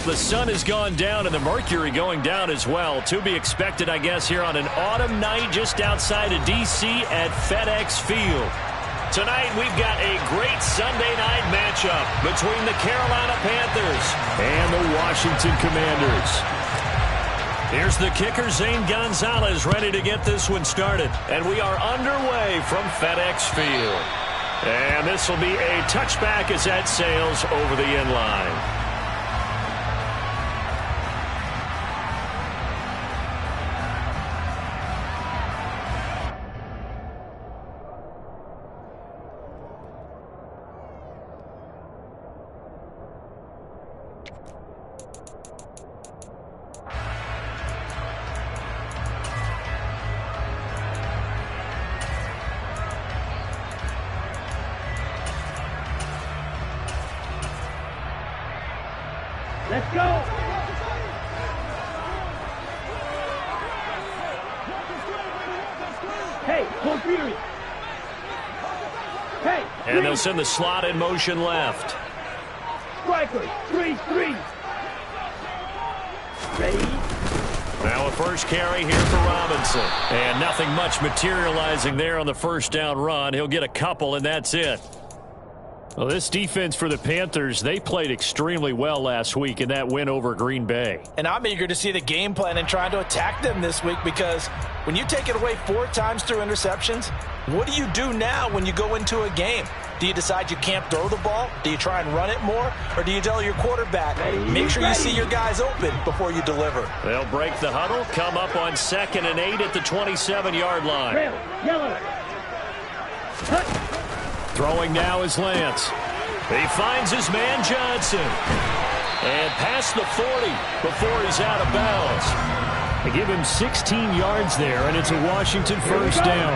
The sun has gone down and the mercury going down as well. To be expected, I guess, here on an autumn night just outside of D.C. at FedEx Field. Tonight, we've got a great Sunday night matchup between the Carolina Panthers and the Washington Commanders. Here's the kicker, Zane Gonzalez, ready to get this one started. And we are underway from FedEx Field. And this will be a touchback as that sails over the end line. Let's go! Hey, full fury! Hey! And they'll send the slot in motion left. Strikers, 3-3. Ready? Now a first carry here for Robinson. And nothing much materializing there on the first down run. He'll get a couple, and that's it. Well, this defense for the Panthers, they played extremely well last week in that win over Green Bay. And I'm eager to see the game plan and trying to attack them this week, because when you take it away 4 times through interceptions, what do you do now when you go into a game? Do you decide you can't throw the ball? Do you try and run it more? Or do you tell your quarterback, make sure you see your guys open before you deliver? They'll break the huddle, come up on 2nd and 8 at the 27-yard line. Trail, yellow. Cut. Throwing now is Lance. He finds his man Johnson. And past the 40 before he's out of bounds. They give him 16 yards there, and it's a Washington first down.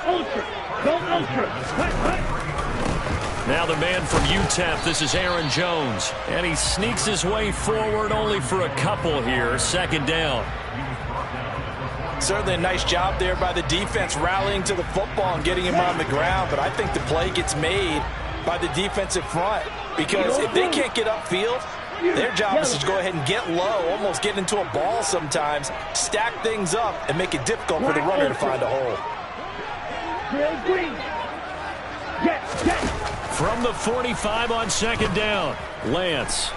Ultra. Go ultra. Hut, hut. Now the man from UTEP, this is Aaron Jones. And he sneaks his way forward only for a couple here. 2nd down. Certainly a nice job there by the defense rallying to the football and getting him on the ground, but I think the play gets made by the defensive front, because if they can't get upfield, their job is to go ahead and get low, almost get into a ball sometimes, stack things up, and make it difficult for the runner to find a hole. From the 45 on 2nd down, Lance.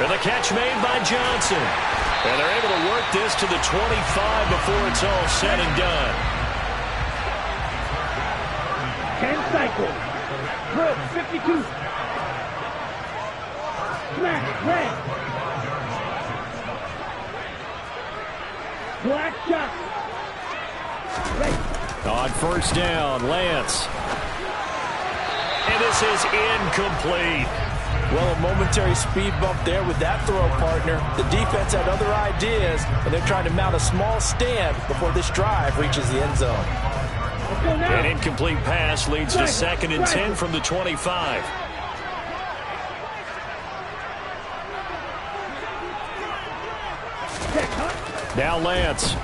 And the catch made by Johnson. And they're able to work this to the 25 before it's all said and done. 10 cycles. Drill, 52. Smash, red. Black shot. Right. On 1st down, Lance. And this is incomplete. Well, a momentary speed bump there with that throw, partner. The defense had other ideas, and they're trying to mount a small stand before this drive reaches the end zone. An incomplete pass leads to 2nd and 10 from the 25. Now Lance.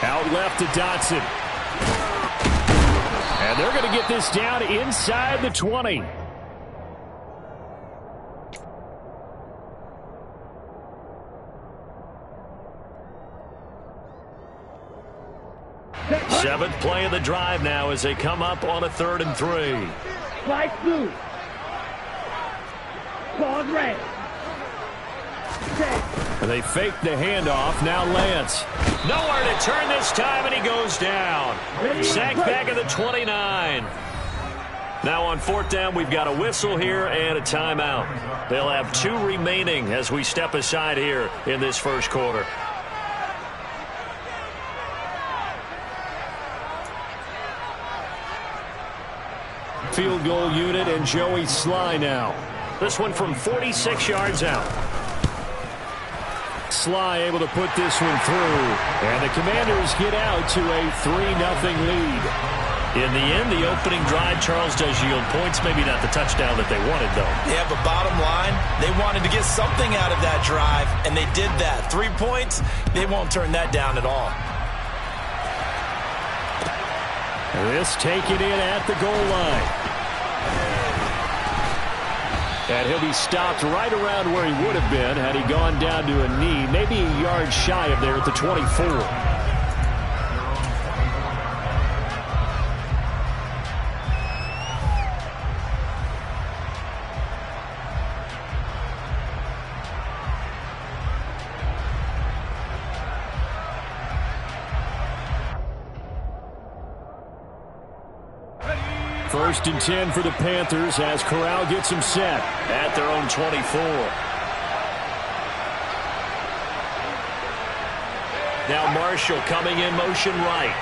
Out left to Dotson. And they're going to get this down inside the 20. Seventh play of the drive now as they come up on a 3rd and 3. Slide blue. Claws red. And they fake the handoff. Now Lance. Nowhere to turn this time, and he goes down. Sacked back at the 29. Now on 4th down, we've got a whistle here and a timeout. They'll have 2 remaining as we step aside here in this first quarter. Field goal unit and Joey Sly now. This one from 46 yards out. Sly able to put this one through. And the Commanders get out to a 3-0 lead. In the end, the opening drive, Charles, does yield points. Maybe not the touchdown that they wanted, though. Yeah, but bottom line, they wanted to get something out of that drive, and they did that. 3 points, they won't turn that down at all. This taken in at the goal line. And he'll be stopped right around where he would have been had he gone down to a knee, maybe a yard shy of there at the 24. First and 10 for the Panthers as Corral gets him set at their own 24. Now Marshall coming in motion right.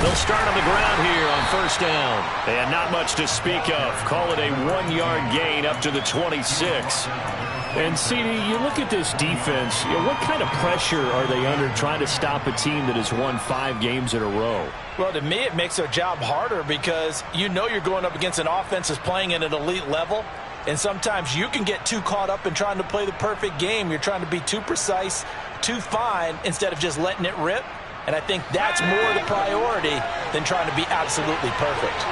They'll start on the ground here on first down. And not much to speak of. Call it a 1-yard gain up to the 26. And, CD, you look at this defense, what kind of pressure are they under trying to stop a team that has won 5 games in a row? Well, to me, it makes their job harder because you know you're going up against an offense that's playing at an elite level, and sometimes you can get too caught up in trying to play the perfect game. You're trying to be too precise, too fine, instead of just letting it rip. And I think that's more the priority than trying to be absolutely perfect.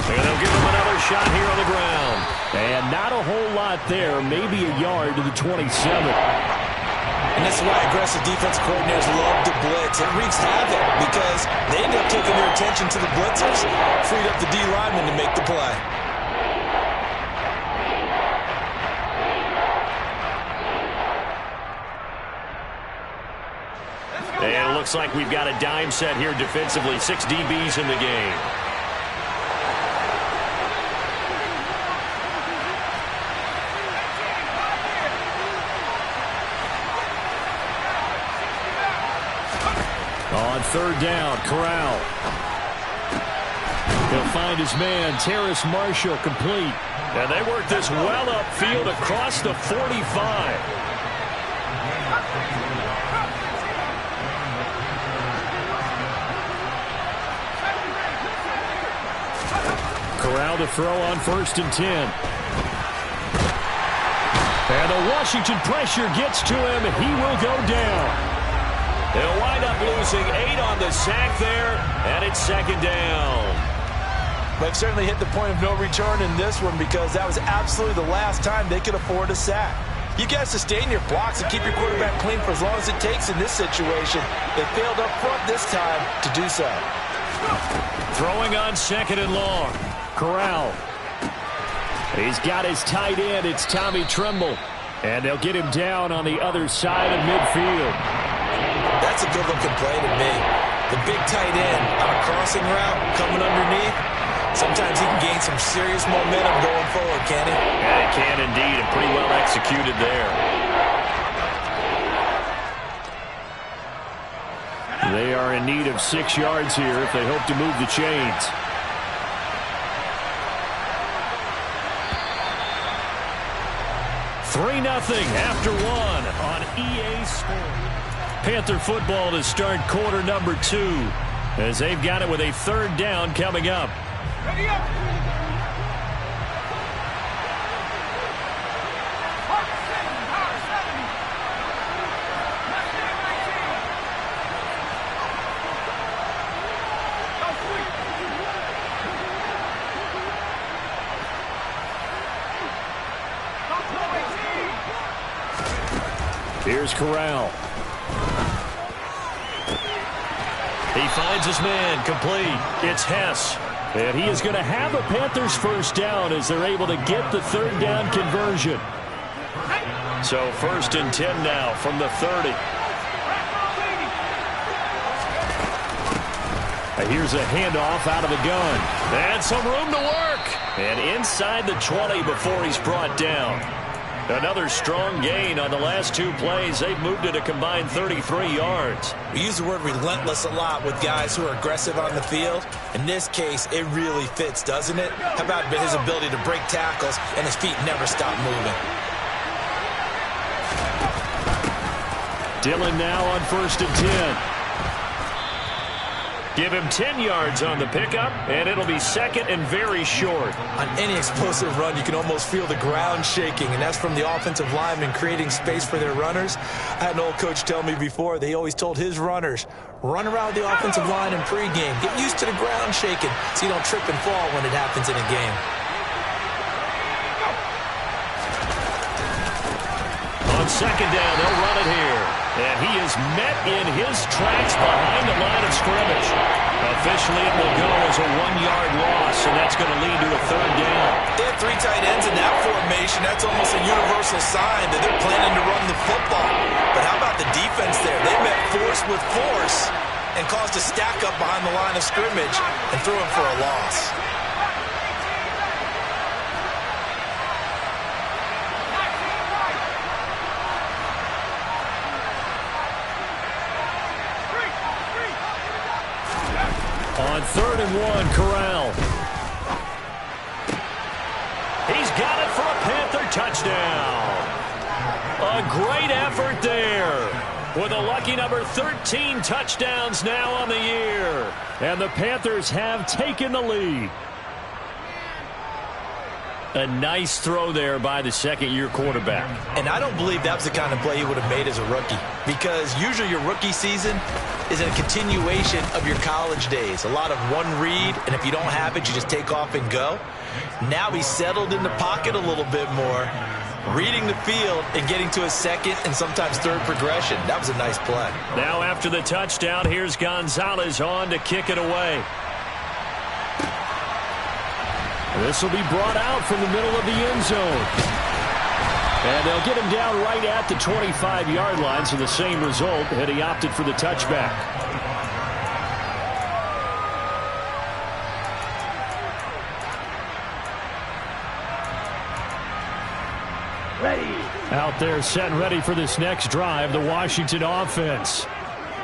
And they'll give him another shot here on the ground. And not a whole lot there, maybe a yard to the 27. And this is why aggressive defense coordinators love to blitz. It wreaks havoc because they end up taking their attention to the blitzers, freed up the D lineman to make the play. And it looks like we've got a dime set here defensively. 6 DBs in the game. On third down, Corral. He'll find his man, Terrace Marshall, complete. And they work this well upfield across the 45. Corral to throw on first and 10. And the Washington pressure gets to him. He will go down. They'll wind up losing 8 on the sack there, and it's second down. They've certainly hit the point of no return in this one because that was absolutely the last time they could afford a sack. You guys sustain your blocks and keep your quarterback clean for as long as it takes in this situation. They failed up front this time to do so. Throwing on second and long. Corral. He's got his tight end. It's Tommy Tremble. And they'll get him down on the other side of midfield. That's a good-looking play to me. The big tight end on a crossing route coming underneath. Sometimes he can gain some serious momentum going forward, can he? Yeah, he can indeed, and pretty well executed there. They are in need of 6 yards here if they hope to move the chains. Three 0 after 1 on EA Sports. Panther football to start quarter number 2 as they've got it with a third down coming up. Ready up. Here's Corral. He finds his man, complete. It's Hess. And he is going to have a Panthers first down as they're able to get the third down conversion. So first and 10 now from the 30. Here's a handoff out of the gun. And some room to work. And inside the 20 before he's brought down. Another strong gain on the last 2 plays. They've moved it a combined 33 yards. We use the word relentless a lot with guys who are aggressive on the field. In this case, it really fits, doesn't it? How about his ability to break tackles and his feet never stop moving? Dillon now on first and 10. Give him 10 yards on the pickup, and it'll be second and very short. On any explosive run, you can almost feel the ground shaking, and that's from the offensive linemen creating space for their runners. I had an old coach tell me before, they always told his runners, run around the offensive line in pregame. Get used to the ground shaking so you don't trip and fall when it happens in a game. On second down, they'll run it here. And he is met in his tracks behind the line of scrimmage. Officially, it will go as a 1-yard loss, and that's going to lead to a third down. They have 3 tight ends in that formation. That's almost a universal sign that they're planning to run the football. But how about the defense there? They met force with force and caused a stack up behind the line of scrimmage and threw him for a loss. On 3rd and 1, Corral. He's got it for a Panther touchdown. A great effort there. With a lucky number 13 touchdowns now on the year. And the Panthers have taken the lead. A nice throw there by the second-year quarterback. And I don't believe that was the kind of play he would have made as a rookie. Because usually your rookie season is a continuation of your college days. A lot of one read, and if you don't have it, you just take off and go. Now he's settled in the pocket a little bit more, reading the field and getting to a second and sometimes third progression. That was a nice play. Now after the touchdown, here's Gonzalez on to kick it away. This will be brought out from the middle of the end zone. And they'll get him down right at the 25-yard line, so the same result, and he opted for the touchback. Ready. Out there set and ready for this next drive, the Washington offense.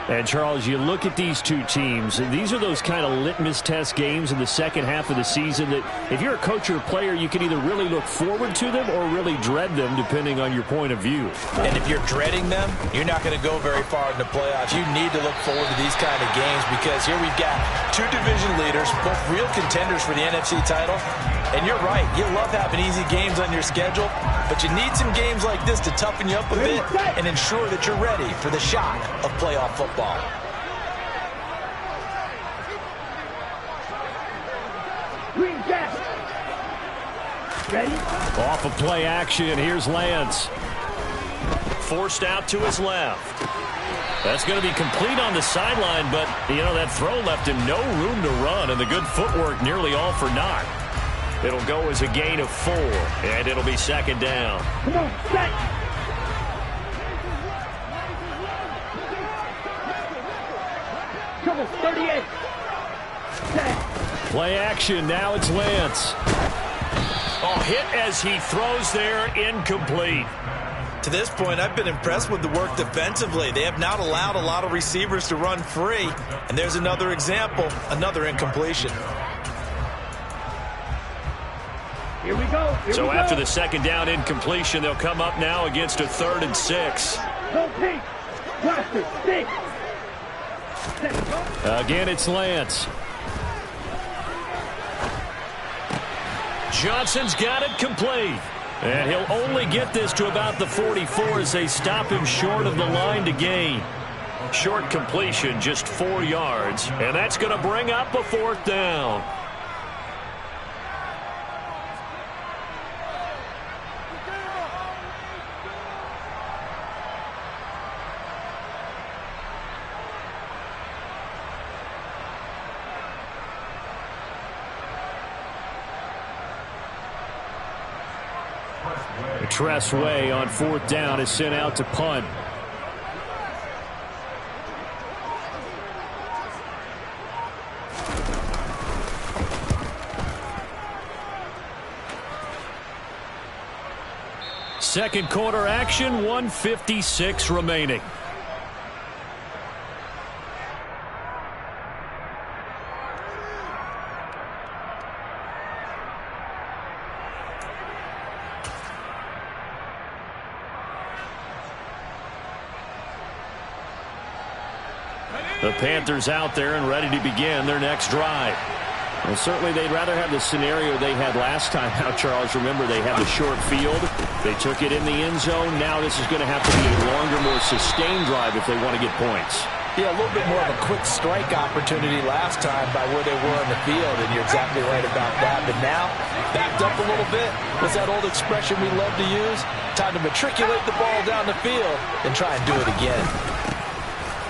And, Charles, you look at these two teams, and these are those kind of litmus test games in the second half of the season that if you're a coach or a player, you can either really look forward to them or really dread them, depending on your point of view. And if you're dreading them, you're not going to go very far in the playoffs. You need to look forward to these kind of games because here we've got 2 division leaders, both real contenders for the NFC title. And you're right, you love having easy games on your schedule, but you need some games like this to toughen you up a bit and ensure that you're ready for the shock of playoff football. Green jacket. Ready. Off of play action, here's Lance. Forced out to his left. That's going to be complete on the sideline, but, you know, that throw left him no room to run, and the good footwork nearly all for naught. It'll go as a gain of 4, and it'll be second down. Come on, set. Trouble, 38. Set. Play action, now it's Lance. Oh, hit as he throws there, incomplete. To this point, I've been impressed with the work defensively. They have not allowed a lot of receivers to run free, and there's another example, another incompletion. Here we go. So after the second down incompletion, they'll come up now against a 3rd and 6. Don't peek. Blaster, 6. Again, it's Lance. Johnson's got it complete. And he'll only get this to about the 44 as they stop him short of the line to gain. Short completion, just 4 yards. And that's going to bring up a 4th down. Tress Way on 4th down is sent out to punt. Second quarter action, 1:56 remaining. The Panthers out there and ready to begin their next drive. Well, certainly they'd rather have the scenario they had last time out, Charles. Remember, they had the short field. They took it in the end zone. Now this is going to have to be a longer, more sustained drive if they want to get points. Yeah, a little bit more of a quick strike opportunity last time by where they were on the field, and you're exactly right about that. But now, backed up a little bit. What's that old expression we love to use? Time to matriculate the ball down the field and try and do it again.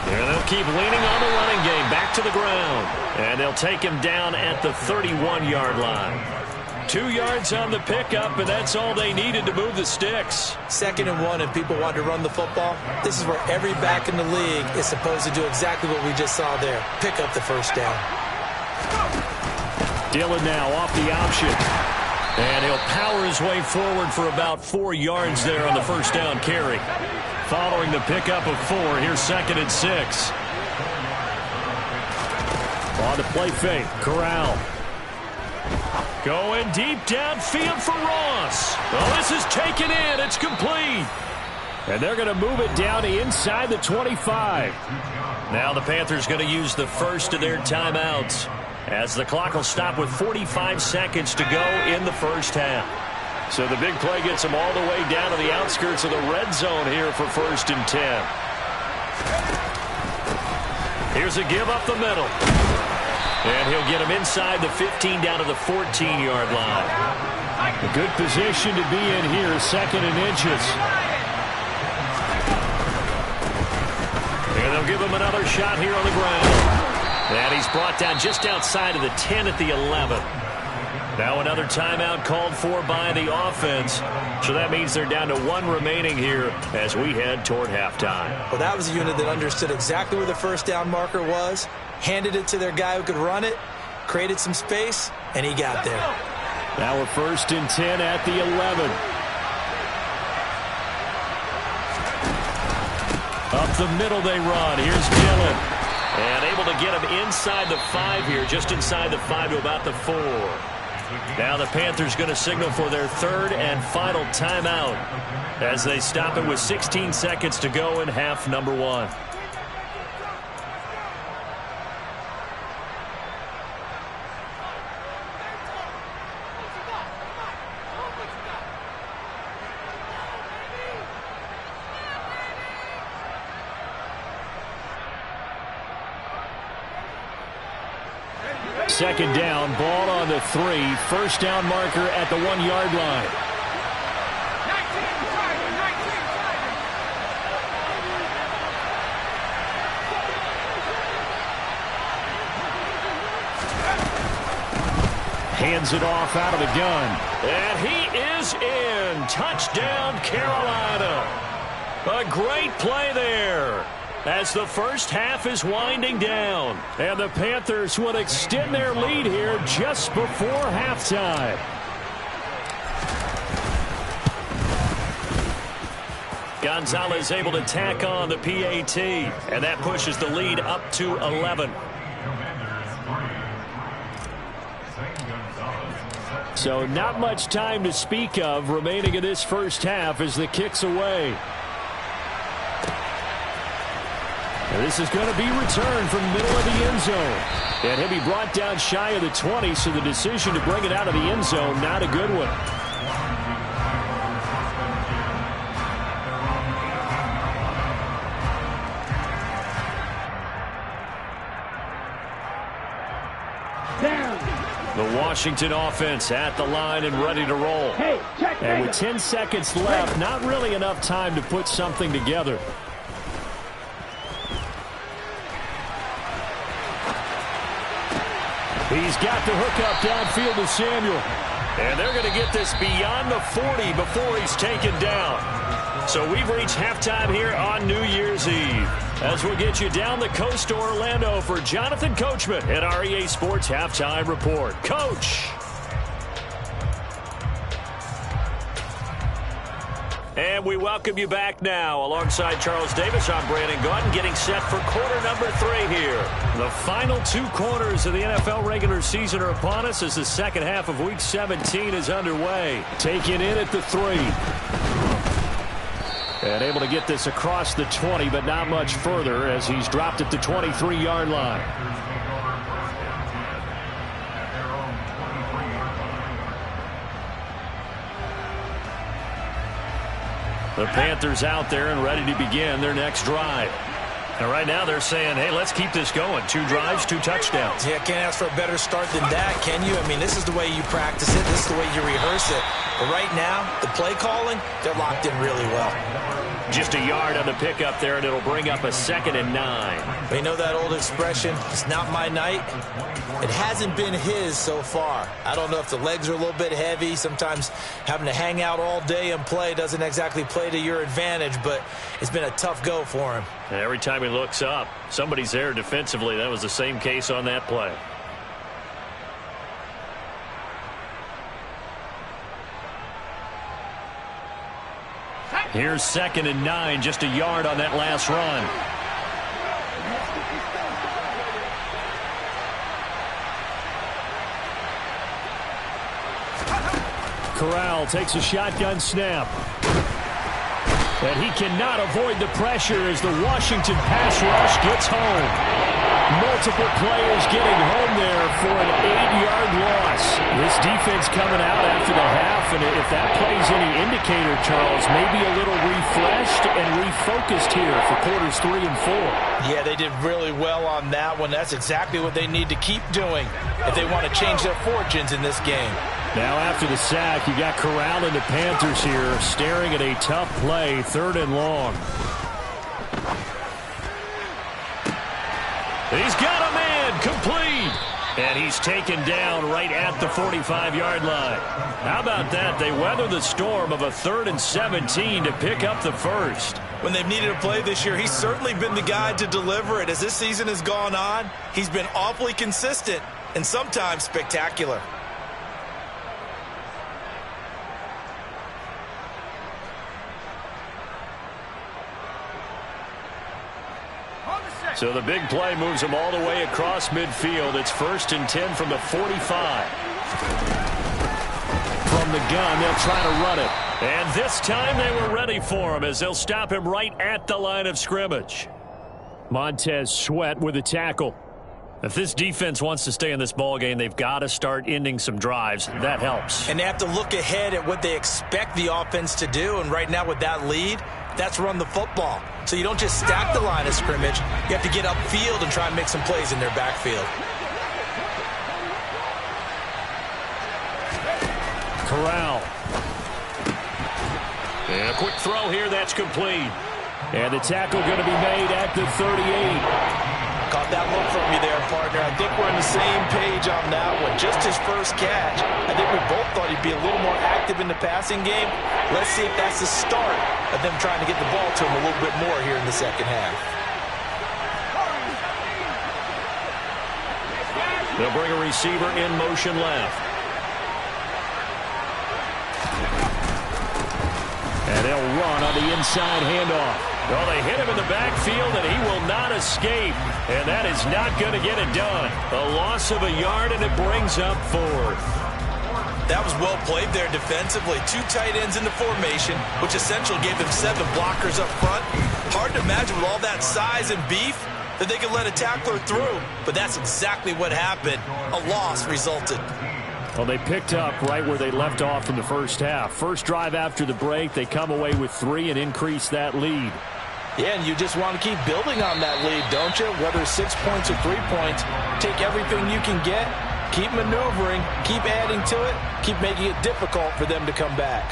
And they'll keep leaning on the running game back to the ground. And they'll take him down at the 31-yard line. 2 yards on the pickup, and that's all they needed to move the sticks. 2nd and 1, and people want to run the football. This is where every back in the league is supposed to do exactly what we just saw there. Pick up the first down. Dillon now off the option. And he'll power his way forward for about 4 yards there on the first down carry. Following the pickup of 4, here's 2nd and 6. On the play fake, Corral. Going deep downfield for Ross. Oh, this is taken in. It's complete. And they're going to move it down to inside the 25. Now the Panthers going to use the first of their timeouts, as the clock will stop with 45 seconds to go in the first half. So the big play gets them all the way down to the outskirts of the red zone here for 1st and 10. Here's a give up the middle. And he'll get him inside the 15 down to the 14-yard line. A good position to be in here, 2nd and inches. And they'll give him another shot here on the ground. And he's brought down just outside of the 10 at the 11. Now another timeout called for by the offense. So that means they're down to 1 remaining here as we head toward halftime. Well, that was a unit that understood exactly where the first down marker was, handed it to their guy who could run it, created some space, and he got there. Now we're 1st and 10 at the 11. Up the middle they run. Here's Dillon. And able to get him inside the 5 here, just inside the 5 to about the 4. Now the Panthers going to signal for their 3rd and final timeout as they stop it with 16 seconds to go in half number 1. Second down, ball on the 3. First down marker at the 1-yard line. Hands it off out of the gun. And he is in. Touchdown, Carolina. A great play there, as the first half is winding down. And the Panthers will extend their lead here just before halftime. Gonzalez able to tack on the PAT, and that pushes the lead up to 11. So not much time to speak of remaining in this first half as the kick's away. And this is going to be returned from the middle of the end zone. And he'll be brought down shy of the 20, so the decision to bring it out of the end zone, not a good one. The Washington offense at the line and ready to roll. And with 10 seconds left, not really enough time to put something together. He's got the hook up downfield to Samuel. And they're going to get this beyond the 40 before he's taken down. So we've reached halftime here on New Year's Eve, as we'll get you down the coast to Orlando for Jonathan Coachman at our EA Sports Halftime Report. Coach. And we welcome you back now. Alongside Charles Davis, I'm Brandon Gaudin, getting set for quarter number 3 here. The final 2 quarters of the NFL regular season are upon us as the second half of Week 17 is underway. Taken in at the 3. And able to get this across the 20, but not much further as he's dropped at the 23-yard line. The Panthers out there and ready to begin their next drive. And right now they're saying, hey, let's keep this going. 2 drives, 2 touchdowns. Yeah, can't ask for a better start than that, can you? I mean, this is the way you practice it. This is the way you rehearse it. But right now, the play calling, they're locked in really well. Just a yard on the pickup there, and it'll bring up a 2nd and 9. They know that old expression, it's not my night. It hasn't been his so far. I don't know if the legs are a little bit heavy. Sometimes having to hang out all day and play doesn't exactly play to your advantage, but it's been a tough go for him. And every time he looks up, somebody's there defensively. That was the same case on that play. Here's 2nd and 9, just a yard on that last run. Corral takes a shotgun snap. And he cannot avoid the pressure as the Washington pass rush gets home. Multiple players getting home there for an 8-yard loss. This defense coming out after the half, and if that plays any indicator, Charles, maybe a little refreshed and refocused here for quarters 3 and 4. Yeah, they did really well on that one. That's exactly what they need to keep doing if they want to change their fortunes in this game. Now after the sack, you got Corral and the Panthers here staring at a tough play, 3rd and long. He's got a man, complete. And he's taken down right at the 45-yard line. How about that? They weather the storm of a 3rd and 17 to pick up the first. When they've needed a play this year, he's certainly been the guy to deliver it. As this season has gone on, he's been awfully consistent and sometimes spectacular. So the big play moves them all the way across midfield. It's 1st and 10 from the 45. From the gun, they'll try to run it. And this time they were ready for him as they'll stop him right at the line of scrimmage. Montez Sweat with a tackle. If this defense wants to stay in this ballgame, they've got to start ending some drives. That helps. And they have to look ahead at what they expect the offense to do. And right now with that lead, that's run the football. So you don't just stack the line of scrimmage. You have to get upfield and try and make some plays in their backfield. Corral. And a quick throw here. That's complete. And the tackle going to be made at the 38. Caught that look from you there, partner. I think we're on the same page on that one. Just his first catch. I think we both thought he'd be a little more active in the passing game. Let's see if that's the start of them trying to get the ball to him a little bit more here in the second half. They'll bring a receiver in motion left. And they'll run on the inside handoff. Well, they hit him in the backfield, and he will not escape. And that is not going to get it done. A loss of a yard, and it brings up 4th. That was well played there defensively. 2 tight ends in the formation, which essentially gave them 7 blockers up front. Hard to imagine with all that size and beef that they could let a tackler through. But that's exactly what happened. A loss resulted. Well, they picked up right where they left off in the first half. First drive after the break, they come away with 3 and increase that lead. Yeah, and you just want to keep building on that lead, don't you? Whether it's 6 points or 3 points, take everything you can get, keep maneuvering, keep adding to it, keep making it difficult for them to come back.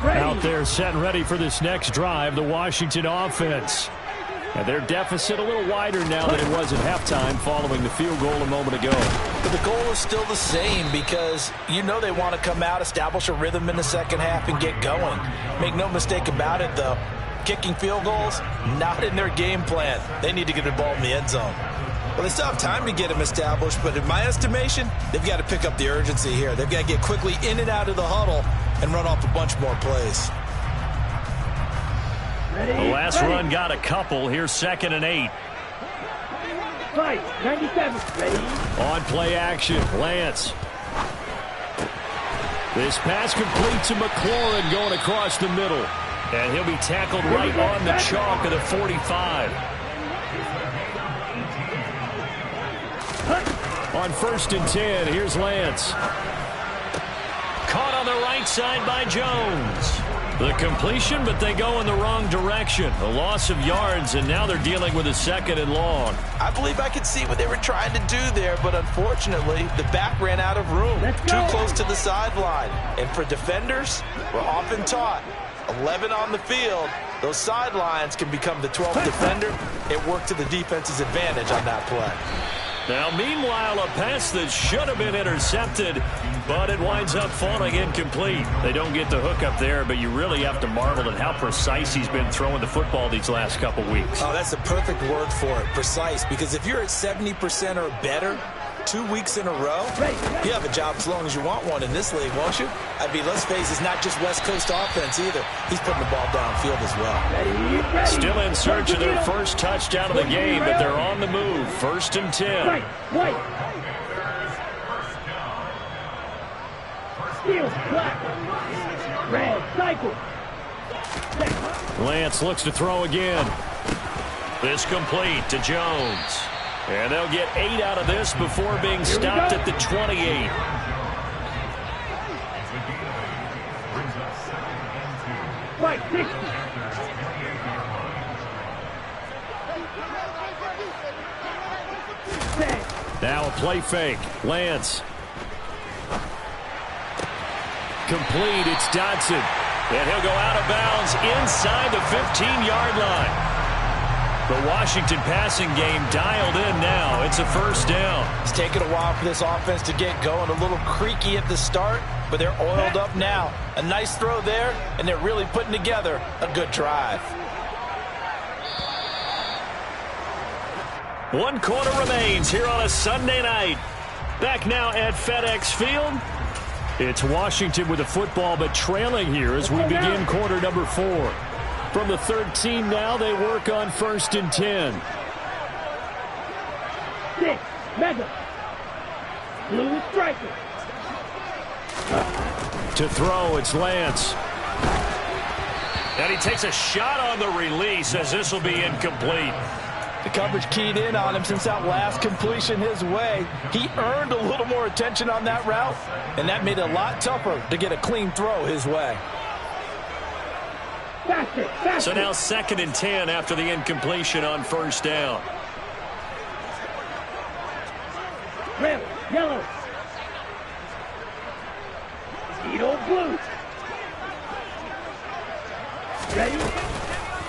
Out there set and ready for this next drive, the Washington offense. And their deficit a little wider now than it was at halftime following the field goal a moment ago. But the goal is still the same because you know they want to come out, establish a rhythm in the second half, and get going. Make no mistake about it, though. Kicking field goals, not in their game plan. They need to get the ball in the end zone. Well, they still have time to get them established, but in my estimation, they've got to pick up the urgency here. They've got to get quickly in and out of the huddle and run off a bunch more plays. The last run got a couple. Here's 2nd and 8. Fight, 97, ready? On play action, Lance. This pass complete to McLaurin going across the middle. And he'll be tackled right on the chalk of the 45. On 1st and 10, here's Lance. Caught on the right side by Jones. The completion, but they go in the wrong direction. A loss of yards, and now they're dealing with a 2nd and long. I believe I could see what they were trying to do there, but unfortunately, the back ran out of room. Too close to the sideline. And for defenders, we're often taught, 11 on the field, those sidelines can become the 12th defender. It worked to the defense's advantage on that play. Now, meanwhile, a pass that should have been intercepted, but it winds up falling incomplete. They don't get the hook up there, but you really have to marvel at how precise he's been throwing the football these last couple weeks. Oh, that's the perfect word for it, precise, because if you're at 70% or better 2 weeks in a row, you have a job as long as you want one in this league, won't you? I mean, let's face it, it's not just West Coast offense either. He's putting the ball downfield as well. Still in search of their first touchdown of the game, but they're on the move. 1st and 10. Steal, black. Red, cycle. Lance looks to throw again. This complete to Jones. And they'll get 8 out of this before being stopped at the 28. Fight, 60. Now a play fake. Lance. Complete. It's Dodson. And he'll go out of bounds inside the 15-yard line. The Washington passing game dialed in now. It's a 1st down. It's taken a while for this offense to get going. A little creaky at the start, but they're oiled up now. A nice throw there, and they're really putting together a good drive. 1 quarter remains here on a Sunday night. Back now at FedEx Field. It's Washington with the football, but trailing here as we begin quarter number 4. From the 13 now, they work on 1st and 10. 6, mega. Blue striker. To throw, it's Lance. And he takes a shot on the release as this will be incomplete. The coverage keyed in on him since that last completion his way. He earned a little more attention on that route, and that made it a lot tougher to get a clean throw his way. So now 2nd and 10 after the incompletion on 1st down. Red, yellow. Edo blue. Ready?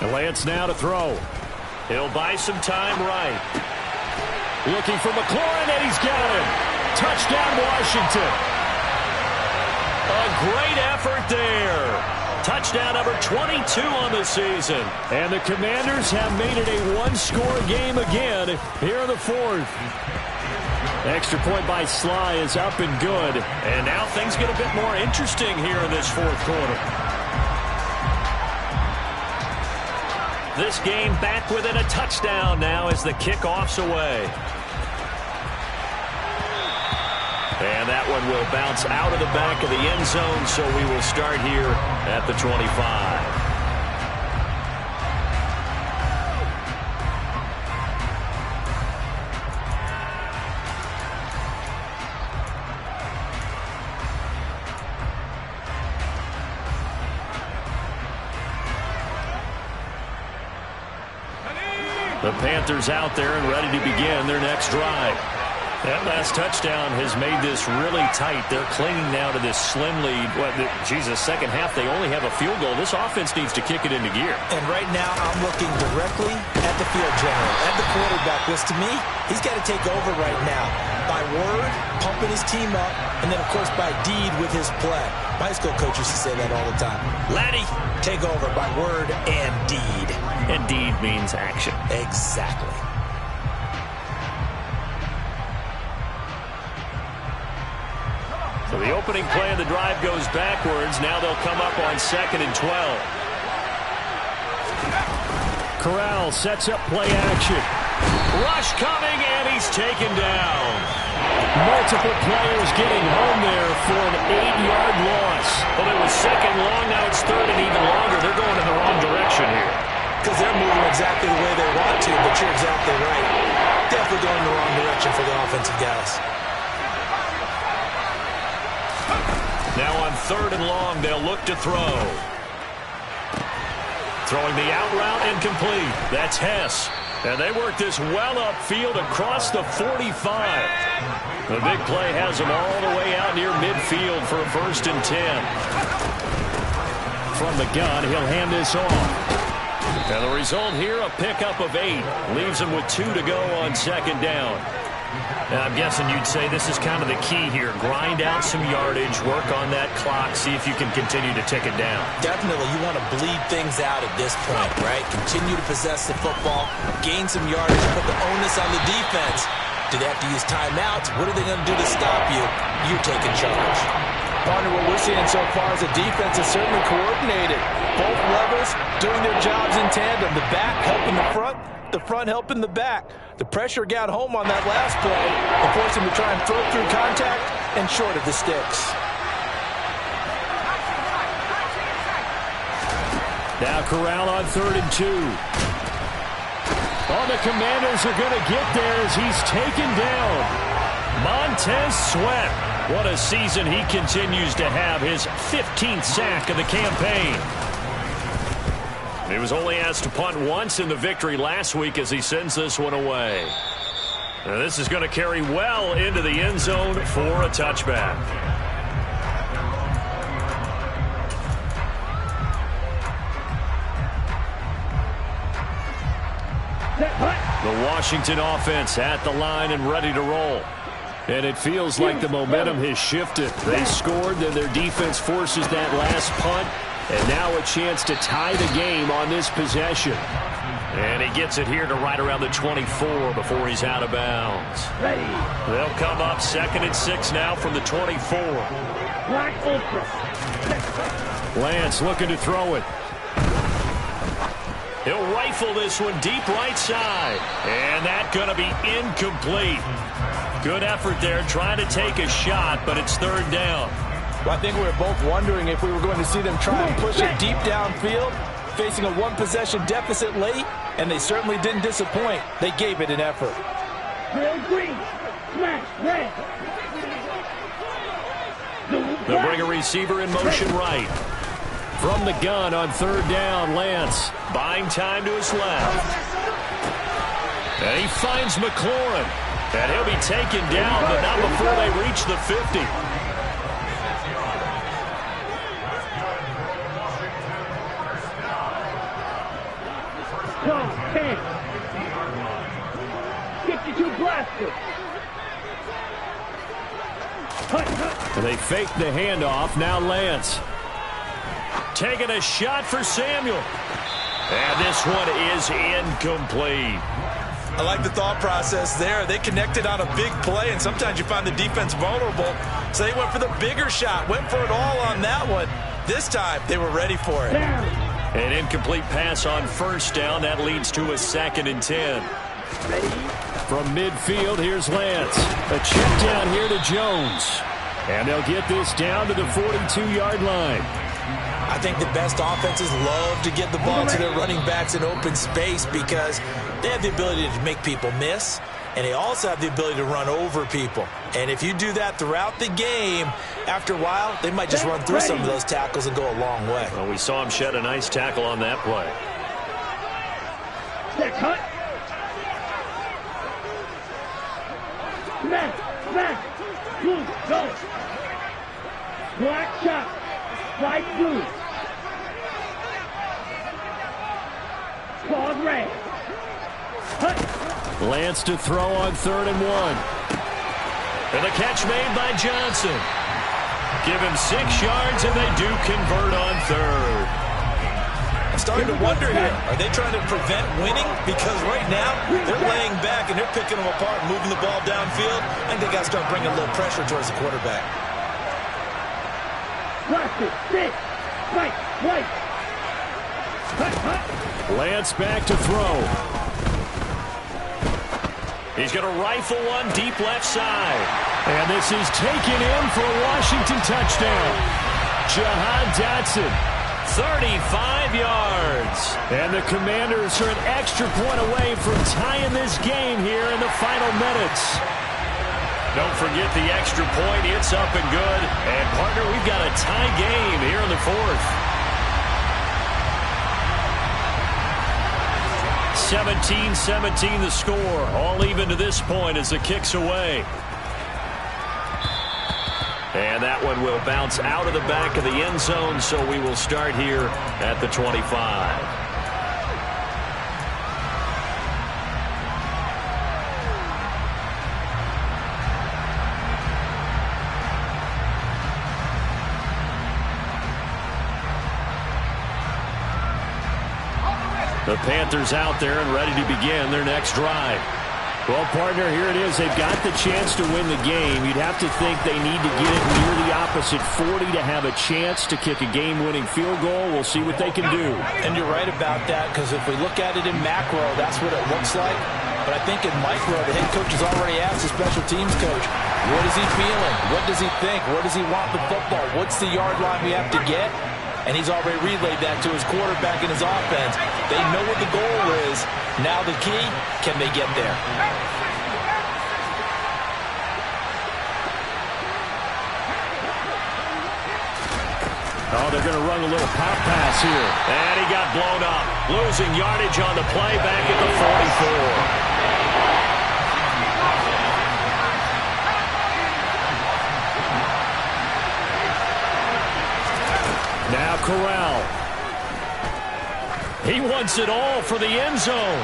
And Lance now to throw. He'll buy some time right. Looking for McLaurin, and he's got him. Touchdown, Washington. A great effort there. Touchdown number 22 on the season. And the Commanders have made it a 1-score game again here in the 4th. Extra point by Sly is up and good. And now things get a bit more interesting here in this 4th quarter. This game back within a touchdown now as the kickoff's away. And that one will bounce out of the back of the end zone, so we will start here at the 25. The Panthers out there and ready to begin their next drive. That last touchdown has made this really tight. They're clinging now to this slim lead. Second half, they only have a field goal. This offense needs to kick it into gear. And right now, I'm looking directly at the field general, at the quarterback, because to me, he's got to take over right now. By word, pumping his team up, and then, of course, by deed with his play. My high school coach used to say that all the time. Laddie, take over by word and deed. And deed means action. Exactly. So the opening play of the drive goes backwards. Now they'll come up on 2nd and 12. Corral sets up play action. Rush coming, and he's taken down. Multiple players getting home there for an 8-yard loss. Well, it was second long, now it's third and even longer. They're going in the wrong direction here. Because they're moving exactly the way they want to, but you're exactly right. Definitely going in the wrong direction for the offensive guys. Now on third and long, they'll look to throw. Throwing the out route incomplete. That's Hess. And they work this well upfield across the 45. The big play has them all the way out near midfield for a 1st and 10. From the gun, he'll hand this off. And the result here, a pickup of 8. Leaves him with 2 to go on 2nd down. Now, I'm guessing you'd say this is kind of the key here. Grind out some yardage, work on that clock, see if you can continue to tick it down. Definitely, you want to bleed things out at this point, right? Continue to possess the football, gain some yardage, put the onus on the defense. Do they have to use timeouts? What are they going to do to stop you? You're taking charge. Partner, what we're seeing so far is the defense is certainly coordinated. Both levels doing their jobs in tandem. The back helping the front helping the back. The pressure got home on that last play and forced him to try and throw through contact and short of the sticks. Now Corral on 3rd and 2. Oh, the Commanders are going to get there as he's taken down. Montez Sweat. What a season he continues to have. His 15th sack of the campaign. He was only asked to punt once in the victory last week as he sends this one away. Now this is going to carry well into the end zone for a touchback. The Washington offense at the line and ready to roll. And it feels like the momentum has shifted. They scored, then their defense forces that last punt. And now a chance to tie the game on this possession. And he gets it here to right around the 24 before he's out of bounds. Ready. They'll come up 2nd and 6 now from the 24. Black Ultra. Lance looking to throw it. He'll rifle this one deep right side. And that's going to be incomplete. Good effort there trying to take a shot, but it's 3rd down. Well, I think we were both wondering if we were going to see them try and push it deep downfield, facing a one-possession deficit late, and they certainly didn't disappoint. They gave it an effort. Real green. Smash. Red. They'll bring a receiver in motion right. From the gun on 3rd down, Lance buying time to his left. And he finds McLaurin. And he'll be taken down, but not before they reach the 50. Tom, 10. 52 blaster. And they fake the handoff. Now Lance. Taking a shot for Samuel. And this one is incomplete. I like the thought process there. They connected on a big play, and sometimes you find the defense vulnerable. So they went for the bigger shot, went for it all on that one. This time, they were ready for it. An incomplete pass on 1st down. That leads to a 2nd and 10. From midfield, here's Lance. A check down here to Jones. And they'll get this down to the 42-yard line. I think the best offenses love to get the ball to their running backs in open space because they have the ability to make people miss, and they also have the ability to run over people. And if you do that throughout the game, after a while, they might just run through some of those tackles and go a long way. Well, we saw him shed a nice tackle on that play. Cut. Smash. Smash. Blue. Go. Black shot. White blue. Clawed red. Lance to throw on 3rd and 1. And the catch made by Johnson. Give him 6 yards, and they do convert on 3rd. I'm starting to wonder here, are they trying to prevent winning? Because right now, they're laying back, and they're picking them apart, moving the ball downfield. I think they got to start bringing a little pressure towards the quarterback. Plastic, 6, white. Lance back to throw. He's going to rifle one deep left side. And this is taken in for a Washington touchdown. Jahan Dotson, 35 yards. And the Commanders are an extra point away from tying this game here in the final minutes. Don't forget the extra point. It's up and good. And, partner, we've got a tie game here in the fourth. 17-17 the score. All even to this point as the kick's away. And that one will bounce out of the back of the end zone, so we will start here at the 25. The Panthers out there and ready to begin their next drive. Well, partner, here it is. They've got the chance to win the game. You'd have to think they need to get it near the opposite 40 to have a chance to kick a game-winning field goal. We'll see what they can do. And you're right about that, because if we look at it in macro, that's what it looks like. But I think in micro, the head coach has already asked the special teams coach, what is he feeling? What does he think? Where does he want the football? What's the yard line we have to get? And he's already relayed that to his quarterback and his offense. They know what the goal is. Now the key, can they get there? Oh, they're going to run a little pop pass here. And he got blown up. Losing yardage on the play back at the 44. Now Corral. He wants it all for the end zone.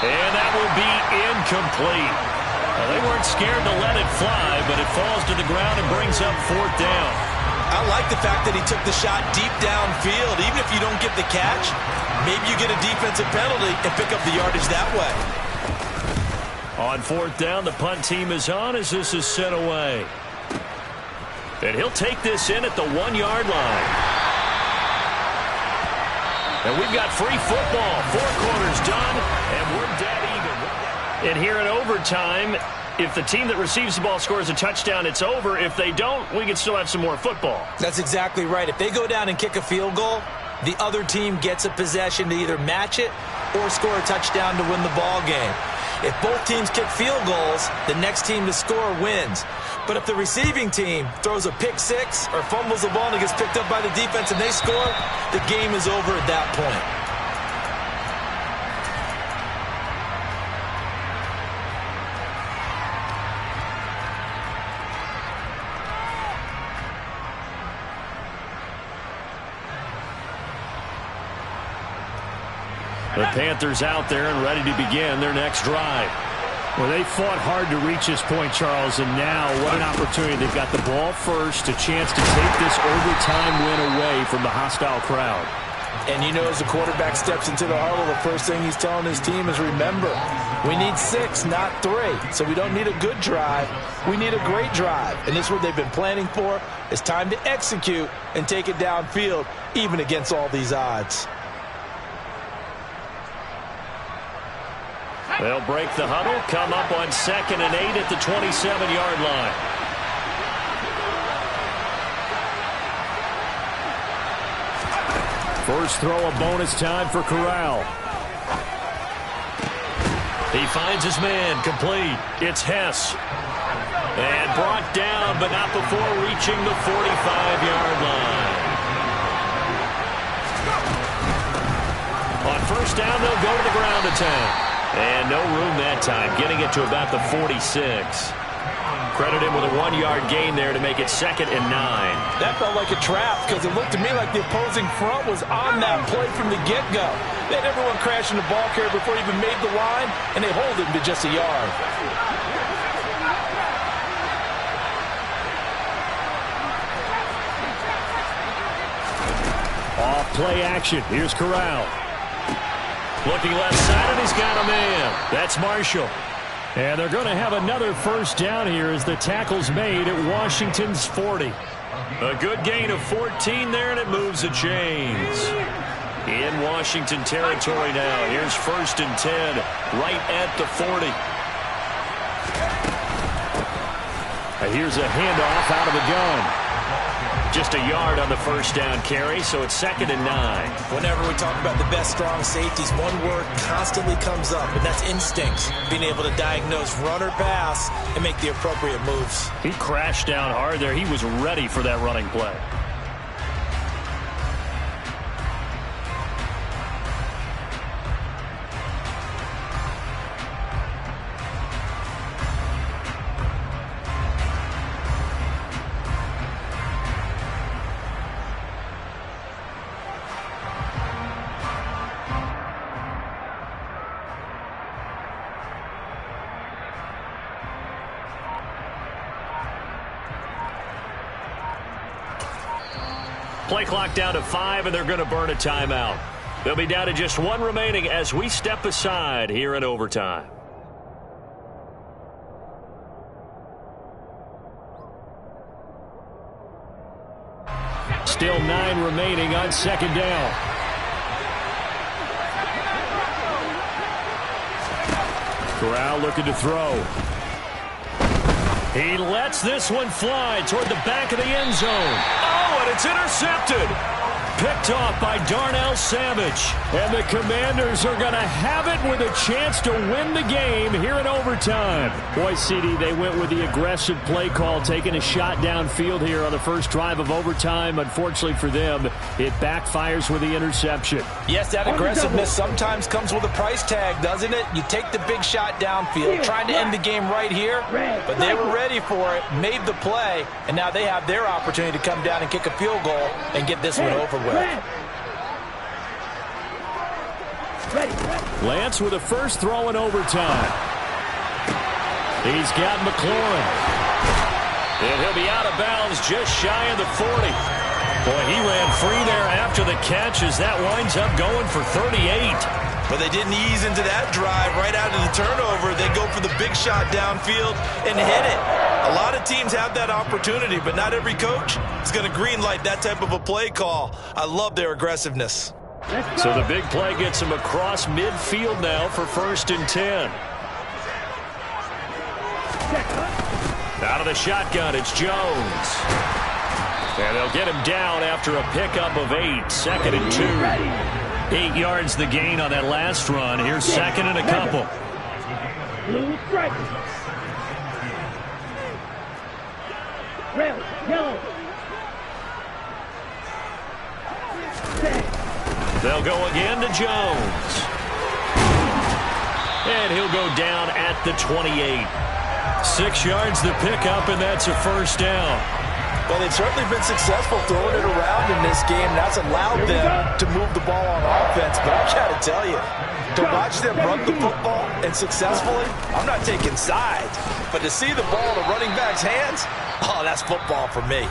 And that will be incomplete. Well, they weren't scared to let it fly, but it falls to the ground and brings up fourth down. I like the fact that he took the shot deep downfield. Even if you don't get the catch, maybe you get a defensive penalty and pick up the yardage that way. On fourth down, the punt team is on as this is sent away. And he'll take this in at the 1-yard line. And we've got free football. 4 quarters done, and we're dead even. And here in overtime, if the team that receives the ball scores a touchdown, it's over. If they don't, we can still have some more football. That's exactly right. If they go down and kick a field goal, the other team gets a possession to either match it or score a touchdown to win the ball game. If both teams kick field goals, the next team to score wins. But if the receiving team throws a pick six or fumbles the ball and it gets picked up by the defense and they score, the game is over at that point. The Panthers out there and ready to begin their next drive. Well, they fought hard to reach this point, Charles, and now what an opportunity. They've got the ball first, a chance to take this overtime win away from the hostile crowd. And you know, as the quarterback steps into the huddle, the first thing he's telling his team is, remember, we need 6, not 3. So we don't need a good drive. We need a great drive. And this is what they've been planning for. It's time to execute and take it downfield, even against all these odds. They'll break the huddle, come up on 2nd and 8 at the 27-yard line. First throw, a bonus time for Corral. He finds his man, complete. It's Hess. And brought down, but not before reaching the 45-yard line. On first down, they'll go to the ground attack. And no room that time, getting it to about the 46. Credit him with a 1-yard gain there to make it 2nd and 9. That felt like a trap because it looked to me like the opposing front was on that play from the get-go. They had everyone crashing the ball carrier before he even made the line, and they hold him to just a yard. Off play action. Here's Corral. Looking left side, and he's got a man. That's Marshall. And they're going to have another first down here as the tackle's made at Washington's 40. A good gain of 14 there, and it moves the chains. In Washington territory now. Here's 1st and 10, right at the 40. Here's a handoff out of the gun. Just a yard on the first down carry, so it's 2nd and 9. Whenever we talk about the best strong safeties, one word constantly comes up, and that's instincts. Being able to diagnose run or pass and make the appropriate moves. He crashed down hard there. He was ready for that running play. Play clock down to 5, and they're going to burn a timeout. They'll be down to just 1 remaining as we step aside here in overtime. Still 9 remaining on 2nd down. Corral looking to throw. He lets this one fly toward the back of the end zone. Oh, and it's intercepted. Picked off by Darnell Savage. And the Commanders are going to have it with a chance to win the game here in overtime. Boy, CD, they went with the aggressive play call, taking a shot downfield here on the first drive of overtime. Unfortunately for them, it backfires with the interception. Yes, that aggressiveness sometimes comes with a price tag, doesn't it? You take the big shot downfield, trying to end the game right here, but they were ready for it, made the play, and now they have their opportunity to come down and kick a field goal and get this one over with. Lance with a first throw in overtime. He's got McLaurin. And he'll be out of bounds just shy of the 40. Boy, he ran free there after the catch as that winds up going for 38. But they didn't ease into that drive right out of the turnover. They go for the big shot downfield and hit it. A lot of teams have that opportunity, but not every coach is going to green light that type of a play call. I love their aggressiveness. So the big play gets him across midfield now for 1st and 10. Out of the shotgun, it's Jones. And they'll get him down after a pickup of 8. 2nd and 2. 8 yards the gain on that last run. Here's 2nd and a couple. Blue stripe. Red, yellow. They'll go again to Jones. And he'll go down at the 28. 6 yards the pickup, and that's a first down. Well, they've certainly been successful throwing it around in this game. That's allowed them to move the ball on offense. But I got to tell you, to watch them run the football and successfully, I'm not taking sides. But to see the ball in the running back's hands, oh, that's football for me.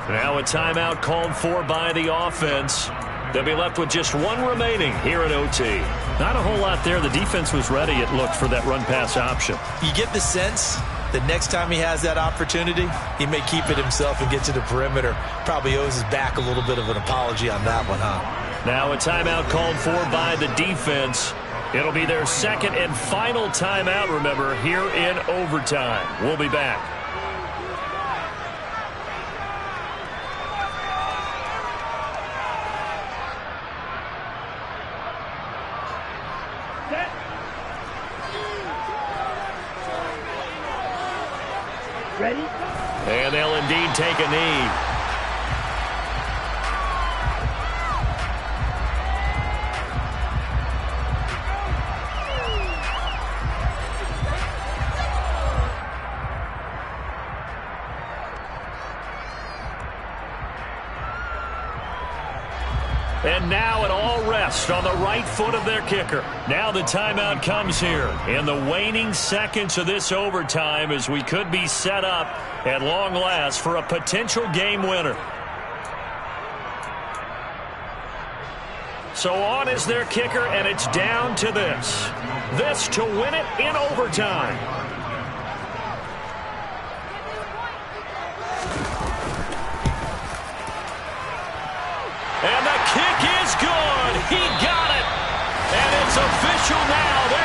Now a timeout called for by the offense. They'll be left with just 1 remaining here at OT. Not a whole lot there. The defense was ready, it looked, for that run-pass option. You get the sense that next time he has that opportunity, he may keep it himself and get to the perimeter. Probably owes his back a little bit of an apology on that one, huh? Now a timeout called for by the defense. It'll be their 2nd and final timeout, remember, here in overtime. We'll be back. Ready? And they'll indeed take a knee. And now it all rests on the right foot of their kicker. Now the timeout comes here in the waning seconds of this overtime as we could be set up at long last for a potential game winner. So on is their kicker, and it's down to this. This to win it in overtime. And the kick is good. official now.